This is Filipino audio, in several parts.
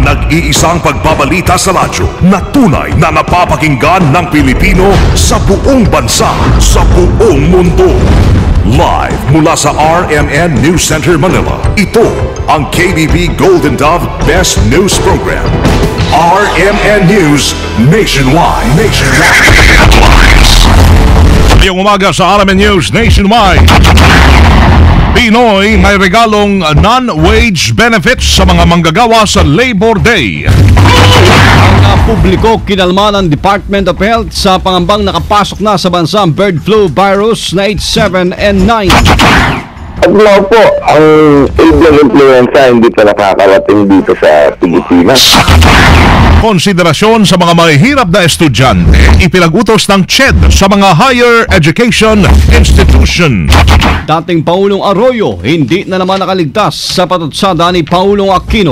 nag-iisang pagbabalita sa radyo na tunay na napapakinggan ng Pilipino sa buong bansa, sa buong mundo. Live mula sa RMN News Center Manila, ito ang KBB Golden Dove Best News Program. RMN News Nationwide. Ngayong umaga sa RMN News Nationwide, Pinoy may regalong non-wage benefits sa mga manggagawa sa Labor Day. Ang publiko kinalma ng Department of Health sa pangambang nakapasok na sa bansa ang bird flu virus na H7N9. Ano po, ang avian influenza hindi pa nakakarating dito sa Pilipinas. Konsiderasyon sa mga mahihirap na estudyante, ipinag-utos ng CHED sa mga higher education institution. Dating Pangulong Arroyo hindi na naman nakaligtas sa patutsada ni Pangulong Aquino.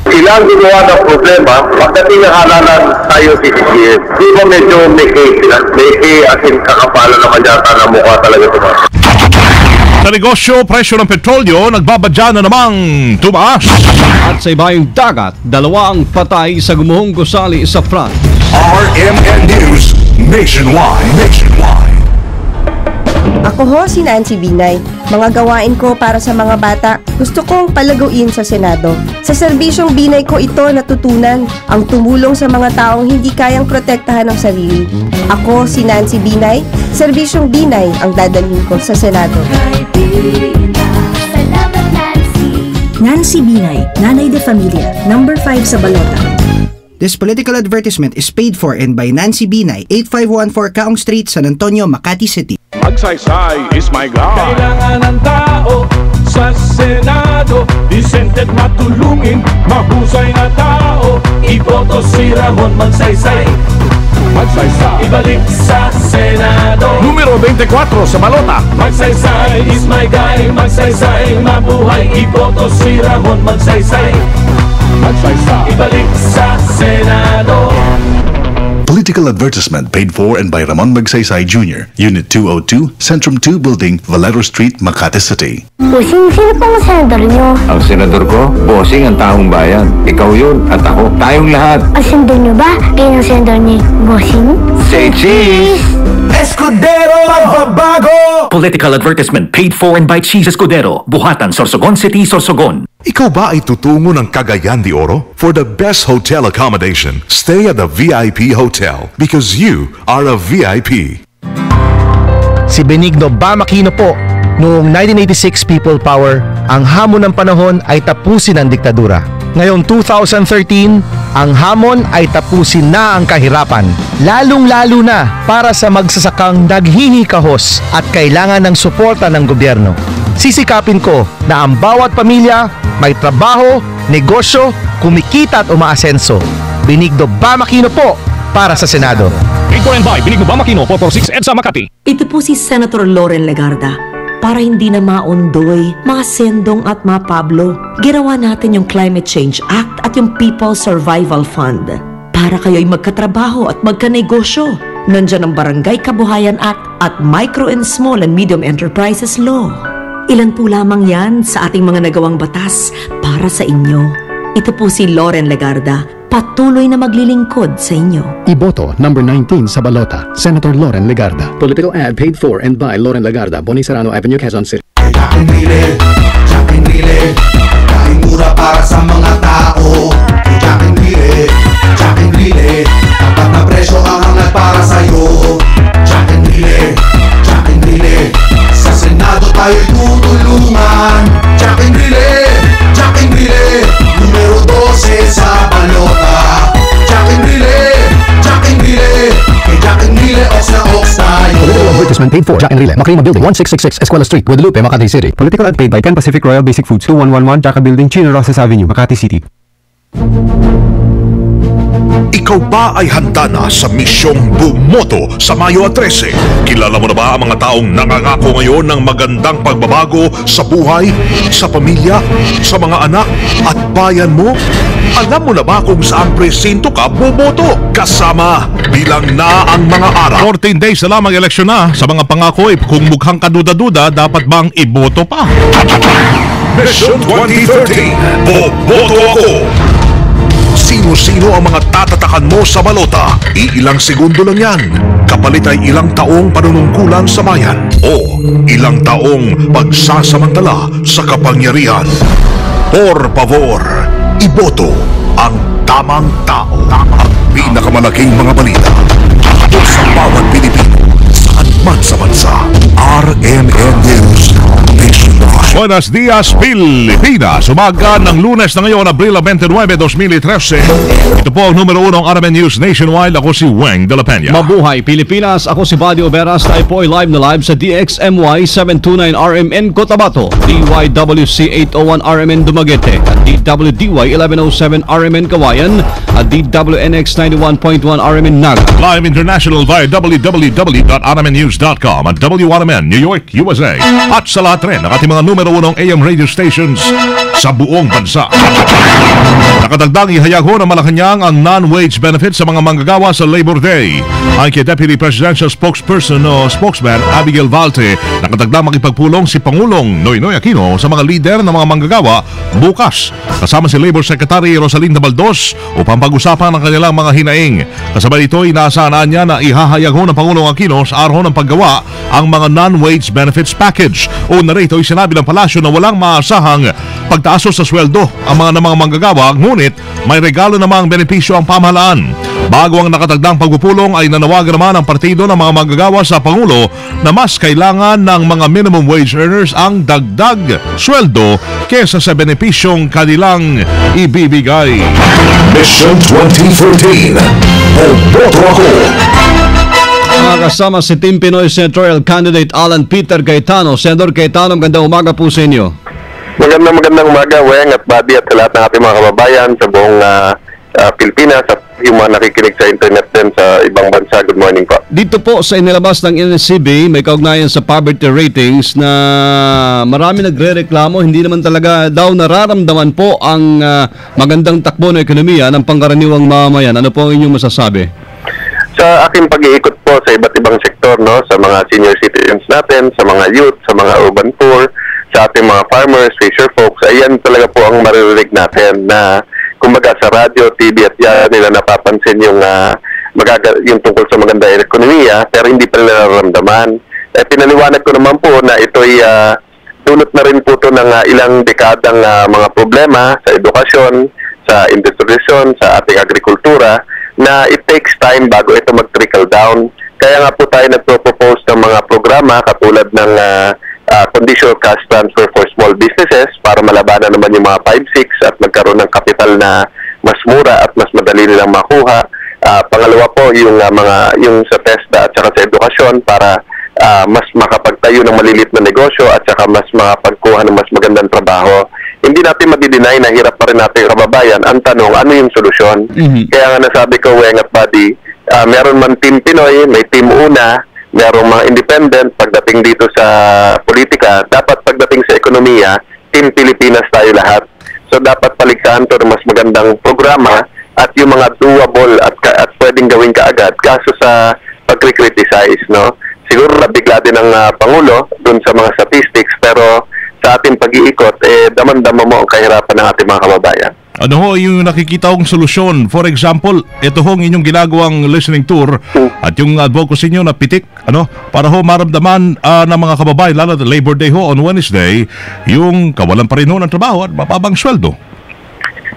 Sila ang gumawa ng problema, pagdating ng halalan tayo sisisir. Di ba medyo may case sila? May case as in kakapalan naman yata na mukha talaga tumaas. Sa negosyo, presyo ng petrolyo nagbabadya na namang tumaas. At sa ibayong dagat, dalawa ang patay sa gumuhong gusali sa France. RMN News Nationwide. Ako ho si Nancy Binay. Mga gawain ko para sa mga bata, gusto kong palaguin sa Senado. Sa serbisyong Binay ko ito natutunan ang tumulong sa mga taong hindi kayang protektahan ng sarili. Ako si Nancy Binay, serbisyong Binay ang dadalhin ko sa Senado. Nancy Binay, Nanay de Familia, number 5 sa Balota. This political advertisement is paid for and by Nancy Binay, 8514 Kaong Street, San Antonio, Makati City. Magsaysay is my God. Kailangan ng tao sa Senado, disente at matulungin, mahusay na tao. Iboto si Ramon Magsaysay. Magsaysay, ibalik sa Senado. Numero 24 sa Balota. Magsaysay is my guy. Magsaysay, mabuhay. Iboto si Ramon Magsaysay. Magsaysay, ibalik sa Senado. Political advertisement paid for and by Ramon Magsaysay Jr., Unit 202, Centrum 2 Building, Valero Street, Makati City. Bossing, sino pong senador nyo? Ang senador ko, bossing ang taong bayan. Ikaw yun at ako, tayong lahat. Ang senador nyo ba? Kayo ang senador ni Bossing? Say cheese! Escudero magbabago! Political advertisement paid for and by Cheese Escudero, Buhatan, Sorsogon City, Sorsogon. Ikaw ba ay tutungo ng Cagayan de Oro? For the best hotel accommodation, stay at the VIP Hotel because you are a VIP. Si Benigno Bamakino po. Noong 1986 People Power, ang hamon ng panahon ay tapusin ang diktadura. Ngayong 2013, ang hamon ay tapusin na ang kahirapan. Lalong-lalo na para sa magsasakang naghihikahos at kailangan ng suporta ng gobyerno. Sisikapin ko na ang bawat pamilya may trabaho, negosyo, kumikita at umaasenso. Benigno Bamakino po para sa Senado. Paid for and by Benigno Bamakino, 446 EDSA Makati. Ito po si Senator Loren Legarda. Para hindi na maundoy, mga Sendong at mga Pablo, ginawa natin yung Climate Change Act at yung People Survival Fund. Para kayo'y magkatrabaho at magkanegosyo. Nandiyan ang Barangay Kabuhayan Act at Micro and Small and Medium Enterprises Law. Ilan po lamang yan sa ating mga nagawang batas para sa inyo. Ito po si Loren Legarda, patuloy na maglilingkod sa inyo. Iboto, number 19 sa Balota, Senator Loren Legarda. Political ad paid for and by Loren Legarda, Boni Serrano Avenue, Quezon City. Jack and Rile, kain mura para sa mga tao. Jack and Rile, tapat na presyo ang hangat para sa'yo. Jack and Rile, sa Senado tayo'y tutulungan. Jack and Rile, numero 12 sa Balota. Jack and Rile, kay Jack and Rile, ox na ox tayo. Political advertisement paid for Jack and Rile, Macrima Building, 1666 Escuela Street, Guadalupe, Makati City. Political ad paid by Pan Pacific Royal Basic Foods, 2111 Jaca Building, Chino Rosas Avenue, Makati City. Ikaw ba ay handa na sa misyong bumoto sa Mayo 13? Kilala mo na ba ang mga taong nangangako ngayon ng magandang pagbabago sa buhay, sa pamilya, sa mga anak at bayan mo? Alam mo na ba kung saan presinto ka boboto? Kasama bilang na ang mga araw. 14 days na lamang eleksyon na. Sa mga pangako, kung mukhang kaduda-duda, dapat bang iboto pa? Mission 2013, boboto ako! sino-sino ang mga tatatakan mo sa balota. Ilang segundo lang yan. Kapalit ay ilang taong panunungkulan sa bayan o ilang taong pagsasamantala sa kapangyarihan. Por favor, iboto ang tamang tao. Ang pinakamalaking mga balita hatol sa bawat Pilipino saan man sa bansa. RMN News Nationwide. Buenos dias, Pilipinas. Umaga ng Lunes na ngayon, Abril 29, 2013. Ito po ang numero 1 ng RMN News Nationwide. Ako si Weng de la Peña. Mabuhay Pilipinas, ako si Buddy Oberas. Tayo po ay live na live sa DXMY 729 RMN Cotabato, DYWC 801 RMN Dumaguete, at DWDY 1107 RMN Kawayan, at DWNX 91.1 RMN Naga. Live international via www.rmnnews.com at WRMN New York, USA. At sa lahat rin ng ating mga numero 1 AM radio stations sa buong bansa. Nakatagdang ihayag ho ng Malacanang ang non-wage benefits sa mga manggagawa sa Labor Day. Ang kay Deputy Presidential Spokesperson o Spokesman Abigail Valte, nakatagdang makipagpulong si Pangulong Noynoy Aquino sa mga lider ng mga manggagawa bukas. Kasama si Labor Secretary Rosalinda Baldos upang pag-usapan ang kanilang mga hinaing. Kasabay ito, inaasahan niya na ihahayag ho ng Pangulong Aquino sa araw ng paggawa ang mga non-wage benefits package. O narito ay sinabi ng palasyo na walang maasahang pagtaas sa sweldo ang mga manggagawa, ngunit may regalo namang benepisyo ang pamahalaan. Bago ang nakatagdang pagpupulong ay nanawagan naman ang partido ng mga manggagawa sa Pangulo na mas kailangan ng mga minimum wage earners ang dagdag sweldo kesa sa benepisyong kanilang ibibigay. Mission 2014. Boboto ako. Kasama si Team Pinoy Senatorial Candidate Alan Peter Cayetano. Senator Cayetano, magandang umaga po sa inyo. Magandang umaga, Weng at Buddy, at sa lahat ng ating mga kababayan sa buong Pilipinas at yung mga nakikinig sa internet din sa ibang bansa. Good morning po. Dito po sa inilabas ng NSCB, may kaugnayan sa poverty ratings na marami nagre-reklamo. Hindi naman talaga daw nararamdaman po ang magandang takbo ng ekonomiya ng pangkaraniwang mamamayan. Ano po ang inyong masasabi? Sa aking pag-iikot po sa iba't ibang sektor, no, sa mga senior citizens natin, sa mga youth, sa mga urban poor, sa ating mga farmers, fisher folks, ayan talaga po ang maririnig natin na kumbaga sa radyo, TV at yan nila napapansin yung tungkol sa magandang ekonomiya, pero hindi pa nila nararamdaman. Pinaliwanag ko naman po na ito'y dulot na rin po ito ng ilang dekadang mga problema sa edukasyon, sa industrialisyon, sa ating agrikultura, na it takes time bago ito mag-trickle down. Kaya nga po tayo nagpropose ng mga programa katulad ng conditional cash transfer for small businesses para malabanan naman yung mga 5-6 at magkaroon ng kapital na mas mura at mas madali nilang makuha. Pangalawa po yung sa TESDA at saka sa edukasyon para mas makapagtayo ng malilit na negosyo at saka mas makapagkuha ng mas magandang trabaho. Hindi natin madi-deny na hirap pa rin natin yung kababayan. Ang tanong, ano yung solusyon? Kaya nga nasabi ko, Weng at Buddy, meron man Team Pinoy, may Team Una, merong mga independent. Pagdating dito sa politika, dapat pagdating sa ekonomiya, Team Pilipinas tayo lahat. So dapat paligsahan to ng mas magandang programa at yung mga doable at pwedeng gawin kaagad. Kaso sa pag-criticize, no? Siguro nabigla din ng Pangulo dun sa mga statistics, pero sa ating pag-iikot, daman-dama mo ang kahirapan ng ating mga kababayan. Ano ho yung nakikita kong solusyon? For example, ito hong inyong ginagawang listening tour at yung advocacy nyo na pitik, para ho maramdaman ng mga kababayan, lalo na Labor Day ho on Wednesday, yung kawalan pa rin ho ng trabaho at mababang sweldo.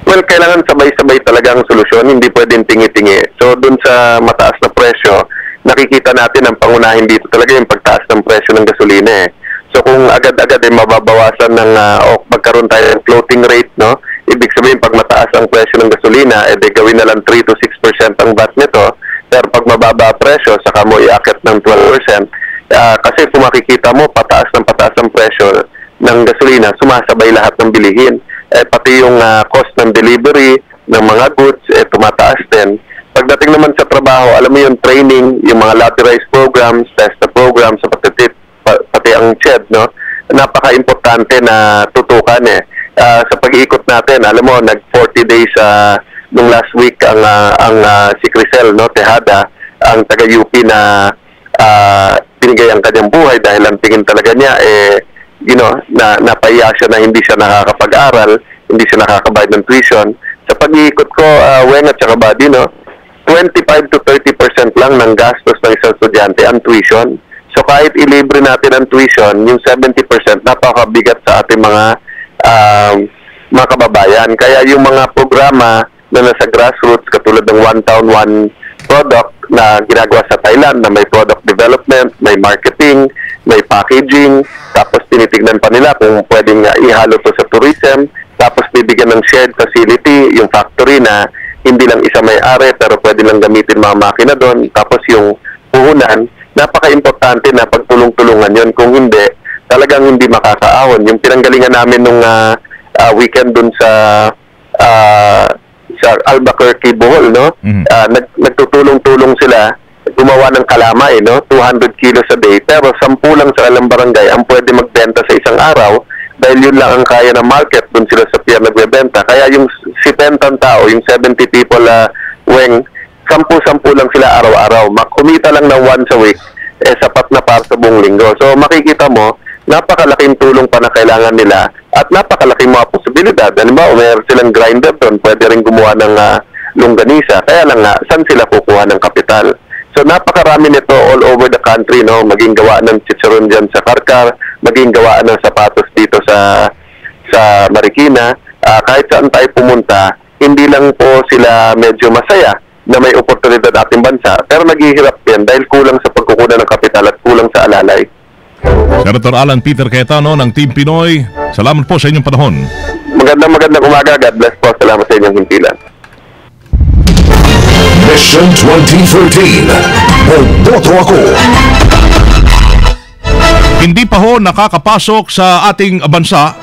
Well, kailangan sabay-sabay talaga ang solusyon, hindi pwedeng tingi-tingi. So, dun sa mataas na presyo, nakikita natin ang pangunahin dito talaga yung pagtaas ng presyo ng gasolina. So kung agad-agad ay mababawasan ng magkaroon tayo ng floating rate, no? Ibig sabihin pag mataas ang presyo ng gasolina, gawin na lang 3 to 6% ang VAT nito. Pero pag mababa presyo, saka mo iakyat ng 12%. Kasi kung makikita mo, pataas ang presyo ng gasolina, sumasabay lahat ng bilihin. Pati yung cost ng delivery ng mga goods, tumataas din. Pagdating naman sa trabaho, alam mo yung training, yung mga lateralized programs, TESDA programs, pati ang CHED, no? Napaka-importante na tutukan sa pag-iikot natin. Alam mo, nag-40 days nung last week ang si Crisel, no, Tejada, ang taga-UP na binigay ang kanyang buhay dahil ang tingin talaga niya napahiya siya na hindi siya nakakapag-aral, hindi siya nakakabayad ng tuition. sa pag-iikot ko, Weng at saka Buddy, no, 25 to 30% lang ng gastos ng isang estudyante ang tuition. So kahit ilibre natin ang tuition, yung 70% napakabigat sa ating mga kababayan. Kaya yung mga programa na nasa grassroots, katulad ng One Town, One Product na ginagawa sa Thailand, na may product development, may marketing, may packaging, tapos tinitignan pa nila kung pwedeng ihalo to sa tourism, tapos bibigyan ng shared facility, yung factory na hindi lang isa may-ari pero pwede lang gamitin mga makina doon. Tapos yung puhunan, napaka-importante na pagtulong-tulungan yun. Kung hindi, talagang hindi makakaahon. Yung pinanggalingan namin nung weekend doon sa Albuquerque, Bohol, no? Nagtutulong-tulong sila, gumawa ng kalamay, no? 200 kilos a day, pero 10 lang sa alang barangay ang pwede magbenta sa isang araw dahil yun lang ang kaya ng market, doon sila sa pier nagbebenta. Kaya yung 70 tao, yung 70 people, Weng, 10 lang sila araw-araw. Kumita lang ng once a week, sapat na para sa buong linggo. So makikita mo, napakalaking tulong pa na kailangan nila at napakalaking mga posibilidad. Halimbawa, mayroon silang grinder doon, pwede rin gumawa ng longganisa. Kaya lang nga, saan sila kukuha ng kapital? So napakarami nito all over the country, no? Maging gawa ng chicharon dyan sa Karkar, maging gawa ng sapatos dito sa Marikina. Kahit saan tayo pumunta, hindi lang po sila medyo masaya na may oportunidad ating bansa, pero naghihirap yan dahil kulang sa pagkukunan ng kapital at kulang sa alalay. Senator Alan Peter Cayetano ng Team Pinoy, salamat po sa inyong panahon. Magandang umaga. God bless po. Salamat sa inyong himpilan. Mission 2013. Boboto ako. Hindi pa ho nakakapasok sa ating bansa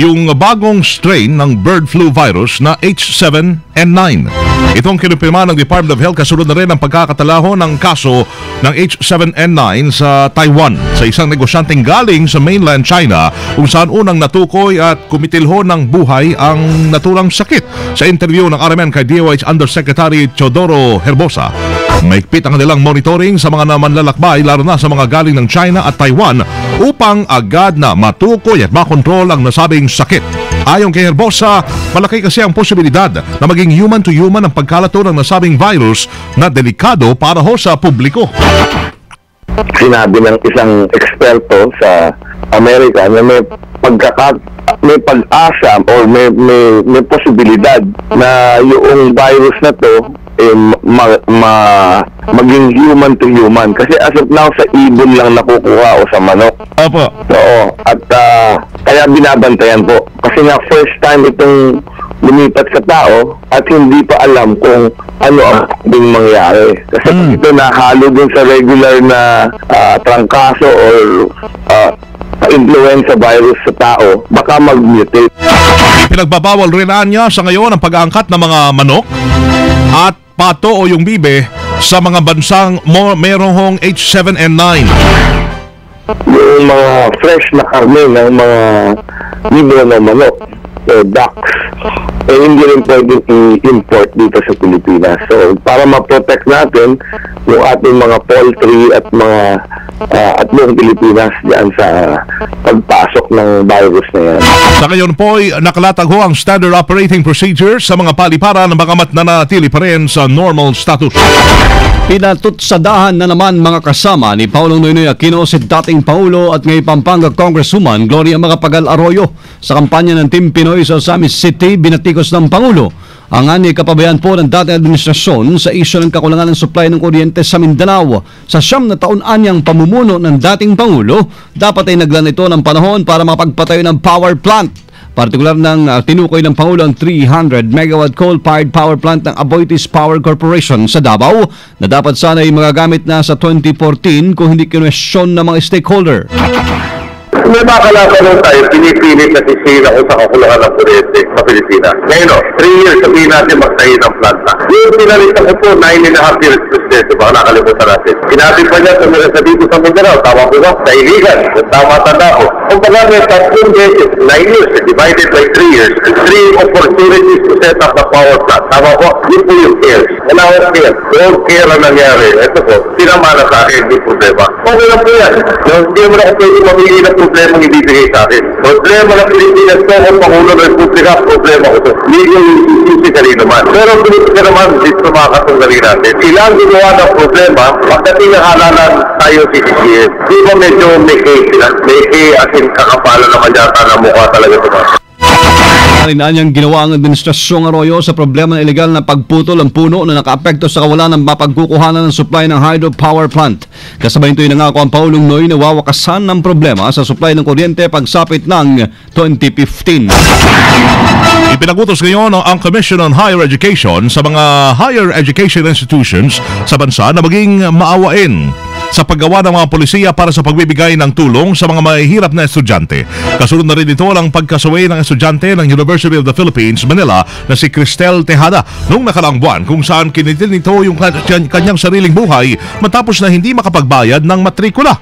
yung bagong strain ng bird flu virus na H7N9. Itong kinumpirma ng Department of Health kasunod na rin ang pagkakatalaho ng kaso ng H7N9 sa Taiwan sa isang negosyanteng galing sa mainland China kung saan unang natukoy at kumitilho ng buhay ang naturang sakit. Sa interview ng RMN kay DOH Undersecretary Teodoro Herbosa, mahigpit ang kanilang monitoring sa mga namanlalakbay lalo na sa mga galing ng China at Taiwan upang agad na matukoy at makontrol ang nasabing sakit. Ayon kay Herbosa, malaki kasi ang posibilidad na maging human-to-human ang pagkalato ng nasabing virus na delikado para ho sa publiko. Sinabi ng isang eksperto sa Amerika na may pag-asa or may posibilidad na yung virus na to maging human to human kasi as of now sa ibon lang nakukuha o sa manok. Opo. Oo. At kaya binabantayan po kasi nga first time itong lumipat sa tao at hindi pa alam kung ano ang pwedeng mangyari. Kasi ito nahalo din sa regular na trangkaso or influenza virus sa tao, baka mag-mutate. Pinagbabawal rin niya sa ngayon ang pag-aangkat ng mga manok at pato o yung bibe sa mga bansang merong H7N9. Yung mga fresh na karne ng mga libo na manok o ducks, hindi rin pwedeng i-import dito sa Pilipinas. So, para ma-protect natin yung ating mga poultry at mga at buong Pilipinas diyan sa pagpasok ng virus na yan. Sa ngayon po ay nakalatag ho ang standard operating procedure sa mga paliparan ng bagamat nanatili pa rin sa normal status. Pinatutsadahan na naman mga kasama ni Paulong Noynoy Aquino si dating Paulo at ngayon Pampanga Congresswoman Gloria Macapagal Arroyo sa kampanya ng Team Pinoy sa Osamis City, binatikos ng Pangulo ang ani kapabayan po ng dating administrasyon sa isyu ng kakulangan ng supply ng kuryente sa Mindanao. Sa 9 na taon anyang pamumuno ng dating Pangulo, dapat ay naglaan ito ng panahon para mapagpatayo ng power plant. Partikular ng tinukoy ng Pangulo ang 300 megawatt coal-fired power plant ng Aboitiz Power Corporation sa Davao na dapat sana ay magagamit na sa 2014 kung hindi kinwestiyon ng mga stakeholder. May makalakaroon tayo, pinipilit na sisira kung sa kakulangan ng kuryente sa Pilipinas. Ngayon, 3 years sabihin natin magtayo ng plant na. Yung pinalitan ko po, 9.5 years Leyte, di ba? Nakalimutan natin. Sinabi pa niya sa dito sa Mindanao, tama po ba? Sa iligan, tama tanda ko. Kung baga may 3 beses, 9 years, divided by 3 years, 3 opportunities to set up the power plant. Tama po? Yun po yung care. Wala akong care. Don't care ang nangyari. Ito po, sinamana sa akin, hindi problema. Okay lang po yan. Hindi mo na ako pwede mamili ng problema ang ibibigay sa akin. Problema ng Pilipinas ko, kung Pangulo ng Republika, problema ko ito. Hindi yung physically naman. Pero politika naman, dito mga katunggali natin. Ilang gumawa ng problema, pagdating ng halalan tayo CCCS. Di ba medyo may case sila? May case as in kakapalan naman yata na mukha talaga ito. Rinaan niyang ginawa ang Administrasyong Arroyo sa problema ng illegal na pagputol ng puno na nakaapekto sa kawalan ng mapagkukuhanan ng supply ng hydropower plant. Kasabay nito'y nangako ang Paulong Noy na wawakasan ng problema sa supply ng kuryente pagsapit ng 2015. Ipinagutos ngayon ang Commission on Higher Education sa mga higher education institutions sa bansa na maging maawain sa paggawa ng mga polisiya para sa pagbibigay ng tulong sa mga mahihirap na estudyante. Kasunod na rin ito ang pagkasaway ng estudyante ng University of the Philippines, Manila na si Cristel Tejada noong nakaraang buwan kung saan kinitil nito yung kanyang sariling buhay matapos na hindi makapagbayad ng matrikula.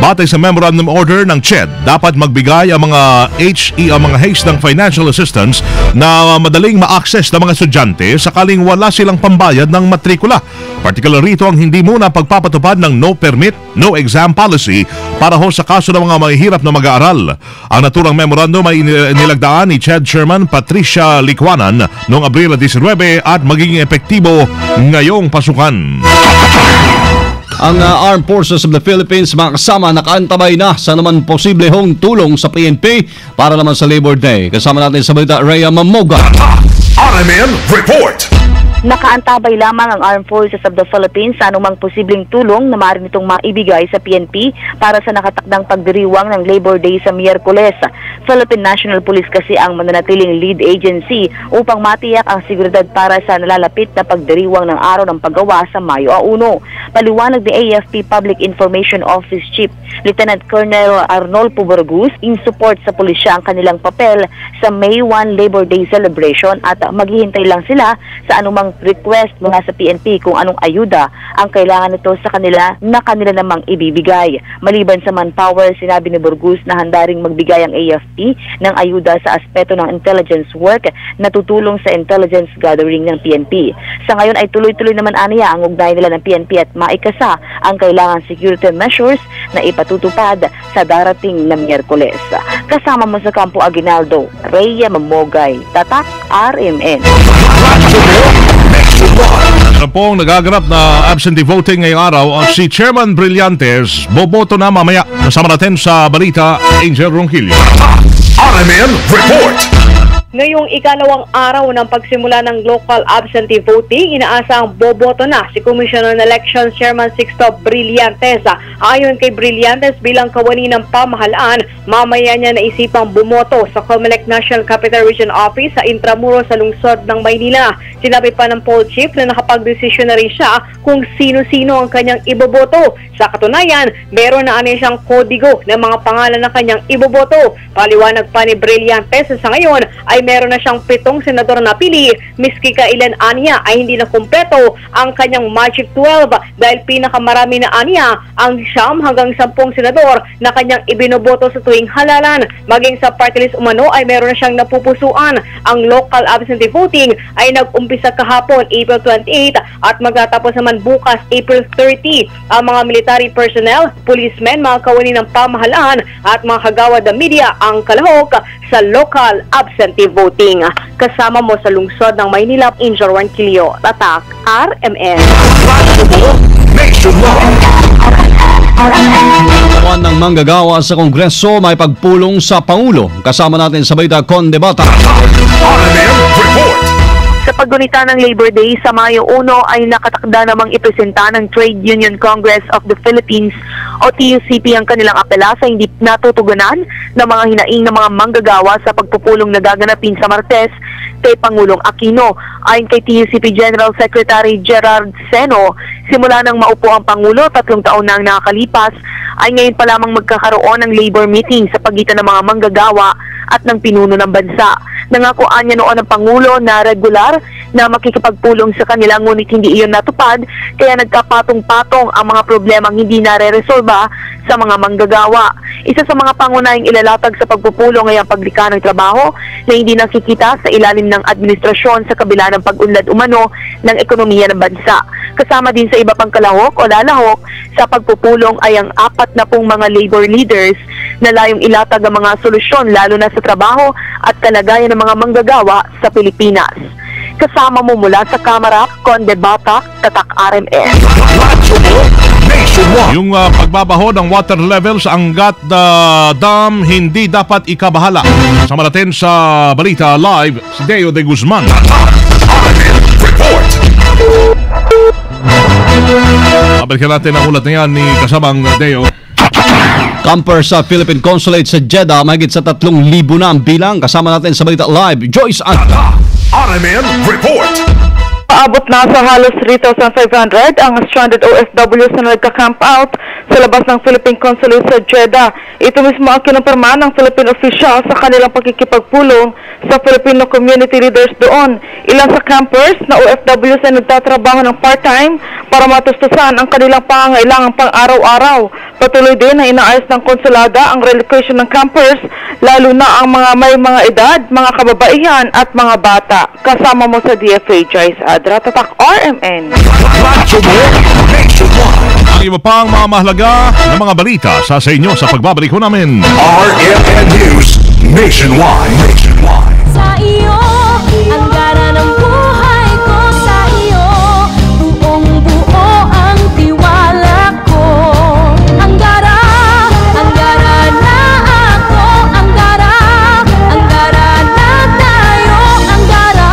Batay sa Memorandum Order ng CHED, dapat magbigay ang mga HAES ng financial assistance na madaling ma-access ng mga estudyante sakaling wala silang pambayad ng matrikula. Partikular rito ang hindi muna pagpapatupad ng no permit, no exam policy para ho sa kaso ng mga mahihirap na mag-aaral. Ang naturang memorandum ay nilagdaan ni CHED Chairman Patricia Licuanan noong Abril 19 at magiging epektibo ngayong pasukan. Ang Armed Forces of the Philippines mga kasama nakaantabay na sa naman posible hong tulong sa PNP para naman sa Labor Day. Kasama natin sa balita, Rhea Mamoga. RMN Report! Nakaantabay lamang ang Armed Forces of the Philippines sa anumang posibleng tulong na maaari nitong maibigay sa PNP para sa nakatakdang pagdiriwang ng Labor Day sa Miyerkules. Philippine National Police kasi ang mananatiling lead agency upang matiyak ang seguridad para sa nalalapit na pagdiriwang ng araw ng paggawa sa Mayo 1. Paliwanag ni AFP Public Information Office Chief Lieutenant Colonel Arnolfo Burgos, in support sa pulisya ang kanilang papel sa May 1 Labor Day celebration at maghihintay lang sila sa anumang request mula sa PNP kung anong ayuda ang kailangan nito sa kanila na kanila namang ibibigay. Maliban sa manpower, sinabi ni Burgos na handa ring magbigay ang AFP ng ayuda sa aspeto ng intelligence work na tutulong sa intelligence gathering ng PNP. Sa ngayon ay tuloy-tuloy naman aniya ang ugnay nila ng PNP at maikasa ang kailangan security measures na ipatutupad sa darating na Miyerkules. Kasama mo sa Campo Aguinaldo, Rhea Mamogay, Tatak RMN. Ano pong nagaganap na absentee voting ngayong araw si Chairman Brillantes, boboto na mamaya. Kasama natin sa balita, Angel Ronquillo. RMN Report! Ngayong ikalawang araw ng pagsimula ng local absentee voting, inaasang boboto na si Commissioner on Elections Chairman Sixto Brillantes. Ayon kay Brillantes, bilang kawani ng pamahalaan, mamaya niya naisipang bumoto sa COMELEC National Capital Region Office sa Intramuros sa lungsod ng Maynila. Sinabi pa ng poll chief na nakapagdesisyon na rin siya kung sino-sino ang kanyang iboboto. Sa katunayan, meron na siyang kodigo ng mga pangalan na kanyang iboboto. Paliwanag pa ni Brillantes, sa ngayon ay meron na siyang 7 senador na pili, miski kailan aniya ay hindi na kumpleto ang kanyang Magic 12 dahil pinakamarami na aniya ang 9 hanggang 10 senador na kanyang ibinoboto sa tuwing halalan. Maging sa party list umano ay meron na siyang napupusuan. Ang local absentee voting ay nag-umpisa kahapon April 28 at magtatapos naman bukas April 30. Ang mga military personnel, policemen, mga kawani ng pamahalaan at mga kagawad ng media ang kalahok sa local absentee voting. Kasama mo sa lungsod ng Maynila, Angel Ronquillo, Tatak RMN. Kawan ng manggagawa sa Kongreso may pagpulong sa Pangulo. Kasama natin sa balita, Condebata. Sa paggunita ng Labor Day sa Mayo 1 ay nakatakda namang ipresenta ng Trade Union Congress of the Philippines o TUCP ang kanilang apela sa hindi natutugunan ng mga hinaing ng mga manggagawa sa pagpupulong na gaganapin sa Martes kay Pangulong Aquino. Ayon kay TUCP General Secretary Gerard Seno, simula nang maupo ang Pangulo 3 taon na ang nakakalipas, ay ngayon pa lamang magkakaroon ng labor meeting sa pagitan ng mga manggagawa at ng pinuno ng bansa. Nangako niya noon ng Pangulo na regular na makikipagpulong sa kanila ngunit hindi iyon natupad, kaya nagkapatong-patong ang mga problemang hindi nare-resolba sa mga manggagawa. Isa sa mga pangunahing ilalatag sa pagpupulong ay ang paglikha ng trabaho na hindi nakikita sa ilalim ng administrasyon sa kabila ng pag-unlad umano ng ekonomiya ng bansa. Kasama din sa iba pang kalahok o lalahok sa pagpupulong ay ang 40 mga labor leaders na layong ilatag ang mga solusyon lalo na sa trabaho at kalagayan ng mga manggagawa sa Pilipinas. Kasama mo mula sa Kamara, Conde Batak, Tatak RMN. Yung pagbabaho ng water level sa Angat Dam hindi dapat ikabahala. Sama natin sa balita live si Deo de Guzman. Babalikan natin ang ulat na yan ni kasamang Deo. Camper sa Philippine Consulate sa Jeddah, mahigit sa 3,000 na ang bilang. Kasama natin sa balita live, Joyce RMN Report. Paabot na sa halos 3,500 ang stranded OFWs na nagka-camp out sa labas ng Philippine Consulate sa Jeddah. Ito mismo ang kinumpirma ng Philippine official sa kanilang pagkikipagpulong sa Filipino community leaders doon. Ilan sa campers na OFWs ay nagtatrabaho ng part-time para matustusan ang kanilang pangangailangan pang-araw-araw. Patuloy din na inaayos ng konsulada ang relocation ng campers, lalo na ang mga may mga edad, mga kababaihan at mga bata. Kasama mo sa DFA, Joyce Adra, Tatak RMN. Ang iba pang mga mahalaga na mga balita sa inyo sa pagbabalik ko namin. RMN News Nationwide. Sa iyo, ang gara ng buhay ko sa iyo, buong-buo ang tiwala ko. Ang gara na ako, ang gara na tayo, ang gara,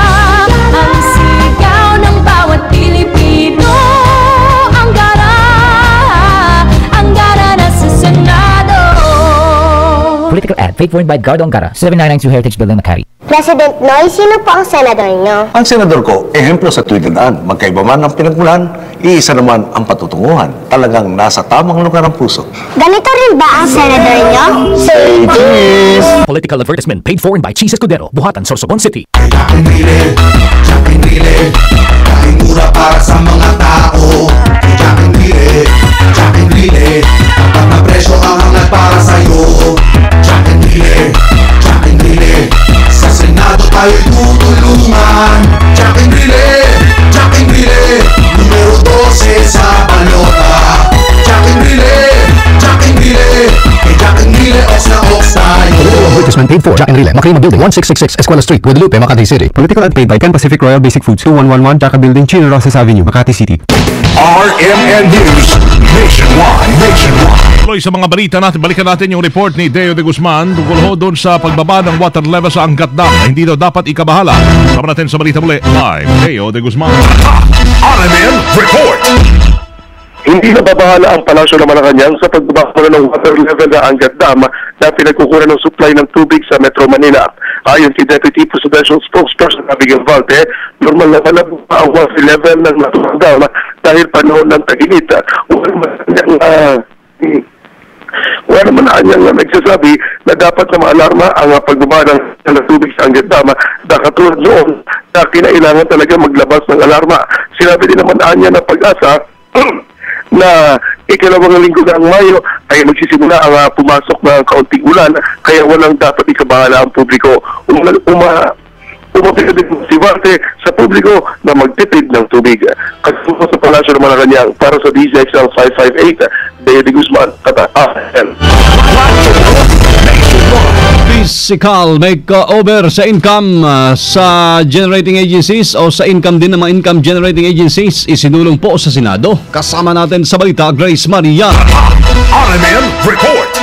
ang sigaw ng bawat Pilipino, ang gara na sa Senado. Political ad paid for by Gardong Gara, 7992 Heritage Building, Makati. President Noy, sino po ang senador niyo? Ang senador ko, ehemplo sa tuwid na daan. Magkaiba man ang pinagmulan, iisa naman ang patutunguhan. Talagang nasa tamang lugar ang puso. Ganito rin ba ang senador niyo? Say cheese! Political advertisement paid for by Cheese Escudero, Buhatan, Sorsogon City. Jack and Rile, kahit mura para sa mga tao. Jack and Rile, tapat na presyo ang hangat para sa'yo. Jack and Rile, sa Senado tayo'y tutulungan. Jack and Rile, numero 12 sa balota. Jack and Rile, kay Jack and Rile, ox na ox tayo. Advertisement paid for Jack and Rile, Macrima Building, 1666 Escuela Street, Guadalupe, Makati City. Political ad paid by Pan Pacific Royal Basic Foods, 2111 Jaca Building, Chino Rosas Avenue, Makati City. RMN News Nationwide. Tuloy sa mga balita natin, balikan natin yung report ni Deo de Guzman tungkol ho doon sa pagbaba ng water level sa Angat Dam na hindi daw dapat ikabahala. Sama natin sa balita muli, live, Deo de Guzman. RMN Report. Hindi nababahala ang palasyo ng Malacanang sa pagbaba ng water level ng Angat Dam na pinagkukunan ng supply ng tubig sa Metro Manila. Ayon kay Deputy Presidential Spokesperson Abigail Valte, normal na malabo ang water level ng naturang dam dahil panahon ng tag-init. Wala naman na nagsasabi na dapat na maalarma ang pagbaba ng tubig sa Angat Dam na katulad noon na kinailangan talaga maglabas ng alarma. Sinabi din naman niya na Pag-asa na ikalawang linggo ng Mayo ay magsisimula ang pumasok ng kaunting ulan kaya walang dapat ikabahala ang publiko. Umapila din si Varte sa publiko na magtipid ng tubig. Kasama sa palasyo ng Malacanang para sa DZXL 558, Deo de Guzman, Tataan. Physical makeover sa income sa generating agencies o sa income din ng mga income generating agencies isinulong po sa Senado. Kasama natin sa balita, Grace Maria. RMN Report.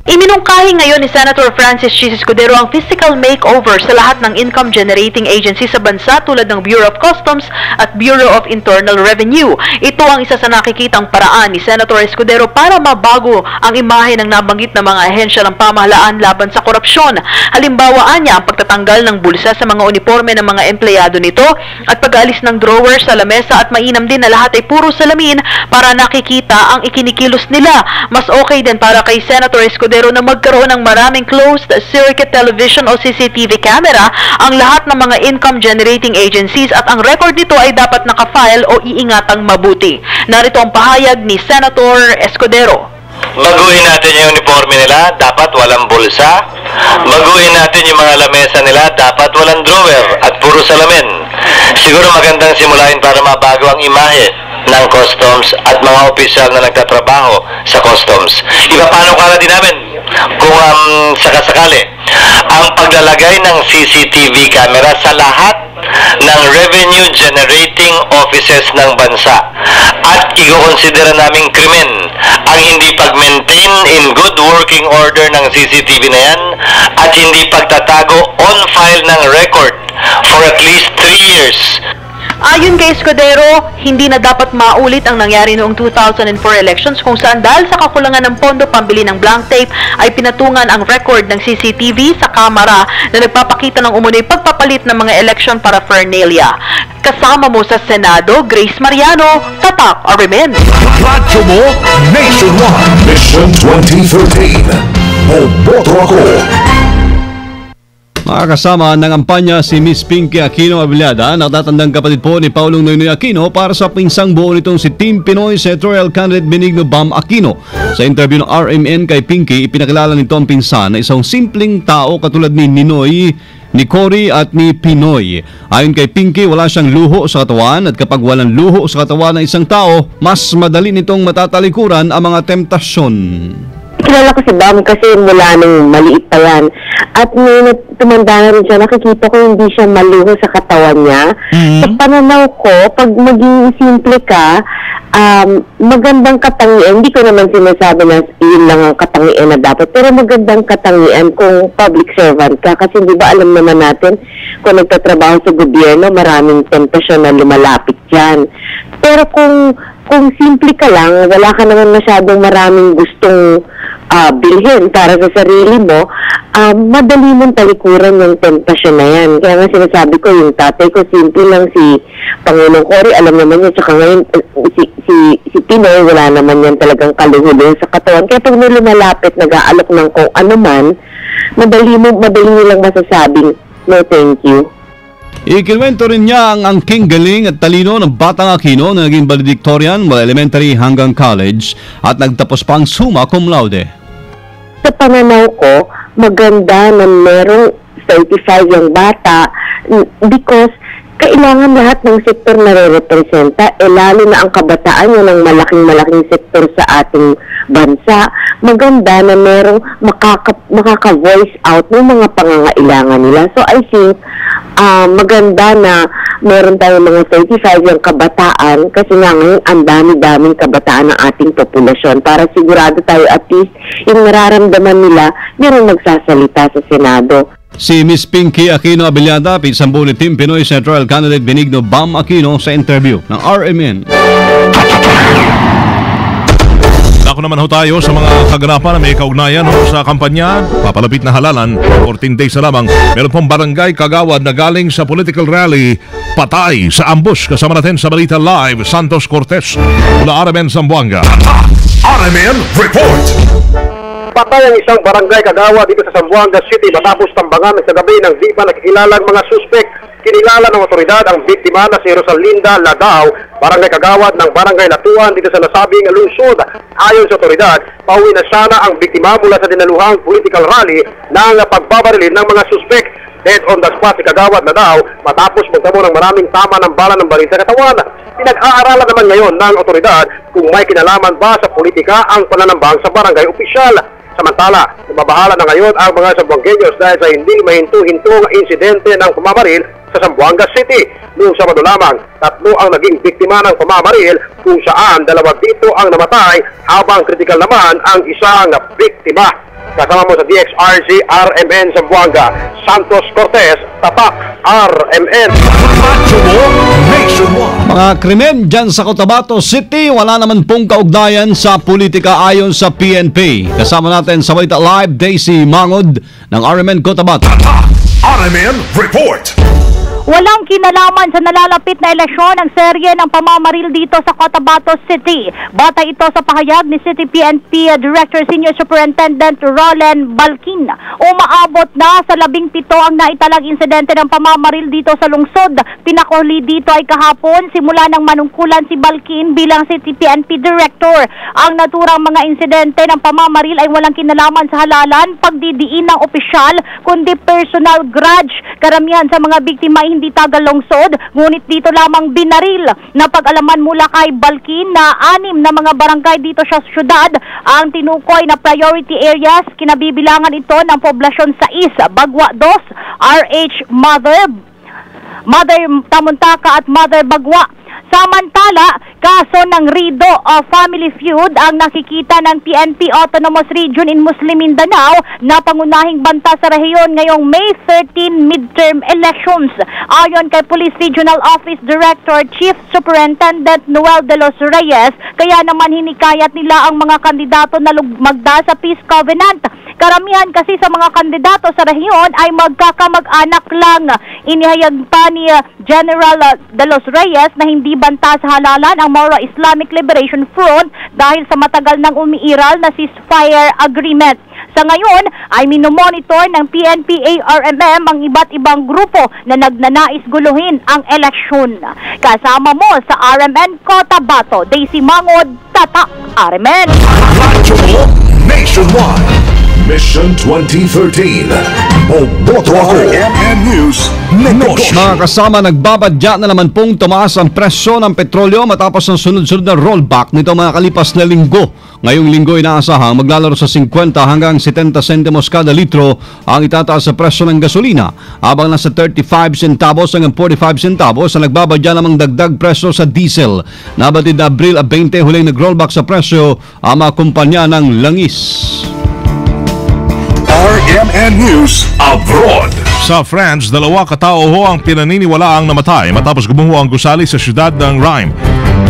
Iminungkahi ngayon ni Senator Francis Cheese Escudero ang physical makeover sa lahat ng income-generating agency sa bansa tulad ng Bureau of Customs at Bureau of Internal Revenue. Ito ang isa sa nakikitang paraan ni Senator Escudero para mabago ang imahe ng nabanggit na mga ahensya ng pamahalaan laban sa korupsyon. Halimbawa niya ang pagtatanggal ng bulsa sa mga uniforme ng mga empleyado nito at pag-alis ng drawer sa lamesa at mainam din na lahat ay puro salamin para nakikita ang ikinikilos nila. Mas okay din para kay Senator Escudero Escudero na magkaroon ng maraming closed-circuit television o CCTV camera ang lahat ng mga income-generating agencies at ang record nito ay dapat nakafile o iingatang mabuti. Narito ang pahayag ni Senator Escudero. Baguhin natin yung uniforme nila, dapat walang bulsa. Baguhin natin yung mga lamesa nila, dapat walang drawer at puro salamin. Siguro magandang simulain para mabago ang imahe ng customs at mga opisyal na nagtatrabaho sa customs. Ipapano ka na din namin kung sakasakali ang paglalagay ng CCTV camera sa lahat ng revenue generating offices ng bansa at i-consider naming krimen ang hindi pag-maintain in good working order ng CCTV na yan at hindi pagtatago on file ng record for at least 3 years. Ayon kay Escudero, hindi na dapat maulit ang nangyari noong 2004 elections kung saan dahil sa kakulangan ng pondo pambili ng blank tape ay pinatungan ang record ng CCTV sa kamera na nagpapakita ng umunoy pagpapalit ng mga election paraphernalia. Kasama mo sa Senado, Grace Mariano, Tatak RMN. Radyo mo nationwide. Mission 2013. Boboto ako. Makakasama ng kampanya si Miss Pinky Aquino Abiliada, nakatatandang kapatid po ni Paulong Noynoy Aquino para sa pinsang buo nitong si Team Pinoy Senatorial Candidate Benigno Bam Aquino. Sa interview ng RMN kay Pinky, ipinakilala nito ang pinsan na isang simpleng tao katulad ni Ninoy, ni Cory at ni Pinoy. Ayon kay Pinky, wala siyang luho sa katawan at kapag walang luho sa katawan ng isang tao, mas madali nitong matatalikuran ang mga temptasyon. Kilala ko si Bam kasi mula nung maliit pa yan. At nung tumanda na rin siya, nakikita ko hindi siya maluho sa katawan niya. Sa pananaw ko, pag maging simple ka, magandang katangian, hindi ko naman sinasabi na yun lang ang katangian na dapat, pero magandang katangian kung public servant ka. Kasi di ba alam naman natin, kung nagtatrabaho sa gobyerno, maraming temptasyon na lumalapit dyan. Pero kung simple ka lang, wala ka naman masyadong maraming gustong bilhin para sa sarili mo, madali mong talikuran yung temptasyon na yan. Kaya nga sinasabi ko, yung tatay ko, simple lang si Pangulong Cory, alam naman yun, tsaka ngayon si Pinoy, wala naman yan talagang kaluhulo sa katawan. Kaya pag may lumalapit, nag-aalok ng kung ano man, madali nilang masasabing, no thank you. Ikinuwento rin niya ang angking galing at talino ng Batang Aquino na naging valedictorian mula elementary hanggang college at nagtapos pang summa cum laude. Sa pananaw ko, maganda na merong 35 yung bata because kailangan lahat ng sektor na re-representa, lalo na ang kabataan yun ang malaking sektor sa ating bansa. Maganda na merong makaka-voice out ng mga pangangailangan nila. So I think maganda na meron tayong mga 35 yung kabataan kasi nga ngayon ang dami-daming kabataan ng ating populasyon para sigurado tayo at least yung nararamdaman nila merong magsasalita sa Senado. Si Miss Pinky Aquino Abiliada, pinsang buo ni Team Pinoy Senatorial Candidate Benigno Bam Aquino sa interview ng RMN. Ako naman ho tayo sa mga kaganapan na may kaugnayan sa kampanya. Papalapit na halalan, 14 days na lamang. Meron pong barangay kagawad na galing sa political rally, patay sa ambush. Kasama natin sa Balita Live, Santos Cortez, mula RMN Zamboanga. RMN Report! Patay ang isang barangay kagawa dito sa Zamboanga City matapos tambangan sa gabi ng di pa nakikilalang mga suspek. Kinilala ng otoridad ang biktima na si Rosalinda Ladao, barangay kagawad ng barangay Latuan dito sa nasabing lungsod. Ayon sa otoridad, pauwi na sana ang biktima mula sa dinaluhang political rally ng pagbabarilin ng mga suspek. Dead on the spot si kagawad na daw matapos magtamo ng maraming tama ng bala ng baril sa katawan. Pinag-aaralan naman ngayon ng otoridad kung may kinalaman ba sa politika ang pananambang sa barangay opisyal. Samantala, nababahala na ngayon ang mga Zamboangueños dahil sa hindi mahinto-hintong insidente ng pamamaril sa Zamboanga City. Noong Sabado lamang, 3 ang naging biktima ng pamamaril kung saan 2 dito ang namatay habang kritikal naman ang isang biktima. Kasama mo sa DXRC RMN Zamboanga, Santos Cortez, Tatak RMN. Mga krimen dyan sa Cotabato City, wala naman pong kaugnayan sa politika ayon sa PNP. Kasama natin sa Balita Live, Daisy Mangod ng RMN Cotabato. RMN Report! walang kinalaman sa nalalapit na eleksyon ang serye ng pamamaril dito sa Cotabato City. Batay ito sa pahayag ni City PNP Director Senior Superintendent Roland Balkin. Umaabot na sa 17 ang naitalang insidente ng pamamaril dito sa lungsod. Pinakahuli dito ay kahapon simula ng manungkulan si Balkin bilang City PNP Director. Ang naturang mga insidente ng pamamaril ay walang kinalaman sa halalan, pagdidiin ng opisyal, kundi personal grudge. Karamihan sa mga biktima ay hindi tagal lungsod, ngunit dito lamang binaril. Napag-alaman mula kay Balkin na 6 na mga barangay dito sa syudad ang tinukoy na priority areas. Kinabibilangan ito ng poblasyon 6, Bagwa 2, RH Mother Tamuntaka at Mother Bagwa. Samantala, kaso ng Rido o Family Feud ang nakikita ng PNP Autonomous Region in Muslim Mindanao na pangunahing banta sa rehiyon ngayong May 13 midterm elections. Ayon kay Police Regional Office Director Chief Superintendent Noel de los Reyes, kaya naman hinikayat nila ang mga kandidato na lumagda sa Peace Covenant. Karamihan kasi sa mga kandidato sa rehiyon ay magkakamag-anak lang. Inihayag pa ni General de los Reyes na hindi banta sa halalan ang Moro Islamic Liberation Front dahil sa matagal nang umiiral na ceasefire agreement. Sa ngayon ay minomonitor ng PNP ARMM ang iba't ibang grupo na nagnanais guluhin ang eleksyon. Kasama mo sa RMN Cotabato, Daisy Mangod, Tatak RMN. Radyo mo nationwide. Mission 2013. Boboto ako. RMN News Negosyo. Mga kasama, nagbabadya na naman pong tumaas ang presyo ng petrolyo matapos ang sunod-sunod na rollback nito mga kalipas na linggo. Ngayong linggo inaasahang maglalaro sa 50 hanggang 70 sentimos kada litro ang itataas sa presyo ng gasolina, habang nasa 35 centavos hanggang 45 centavos ang nagbabadya namang dagdag presyo sa diesel. Nabatid na Abril 20 huling nag-rollback sa presyo ang mga kumpanya ng langis. RMN News Abroad. Sa France, 2 katao ho ang pinaniniwalaang namatay matapos gumuho ang gusali sa siyudad ng Reims.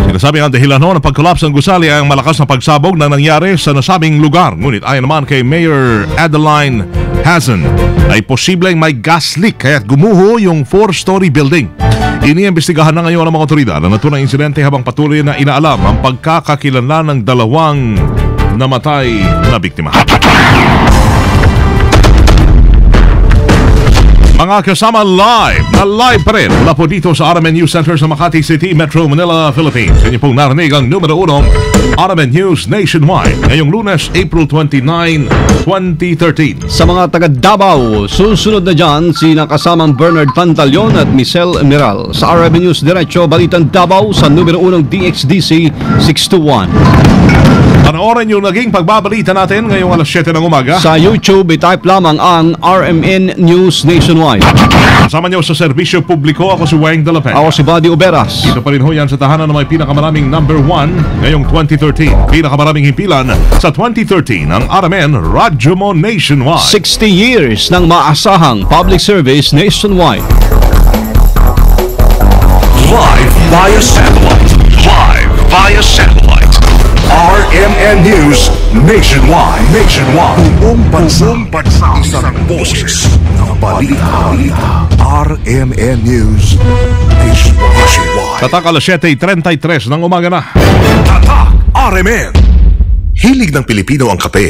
Sinasabi ang dahilan ho ng pagkolaps ng gusali ay ang malakas na pagsabog na nangyari sa nasabing lugar. Ngunit ayon naman kay Mayor Adeline Hazen ay posibleng may gas leak kaya't gumuho yung 4-story building. Iniimbestigahan na ngayon ng mga otoridad ang naturang insidente habang patuloy na inaalam ang pagkakakilanlan ng 2 namatay na biktima. Mga kasama, live pa rin mula po dito sa RMN News Center sa Makati City, Metro Manila, Philippines. Inyo pong narinig ang numero 1 RMN News Nationwide ngayong Lunes, April 29, 2013. Sa mga taga Davao, susunod na dyan si nakasamang Bernard Pantaleon at Michelle Emeral. Sa RMN News Diretso, Balitan Davao sa numero 1 DXDC 621. Panoorin yung naging pagbabalita natin ngayong alas 7 ng umaga. Sa YouTube, i-type lamang ang RMN News Nationwide. Kasama niyo sa serbisyo publiko, ako si Weng de la Peña. Ako si Buddy Oberas. Dito pa rin ho yan sa tahanan na may pinakamaraming number 1 ngayong 2013. Pinakamaraming himpilan sa 2013 ang RMN Radyo Mo Nationwide. 60 years ng maasahang public service nationwide. Live via satellite. RMN News Nationwide. Buong bansa. Isang boses ng balita. RMN News Nationwide. Tatak alas 7:33 ng umaga na. Tatak RMN. Hilig ng Pilipino ang kape.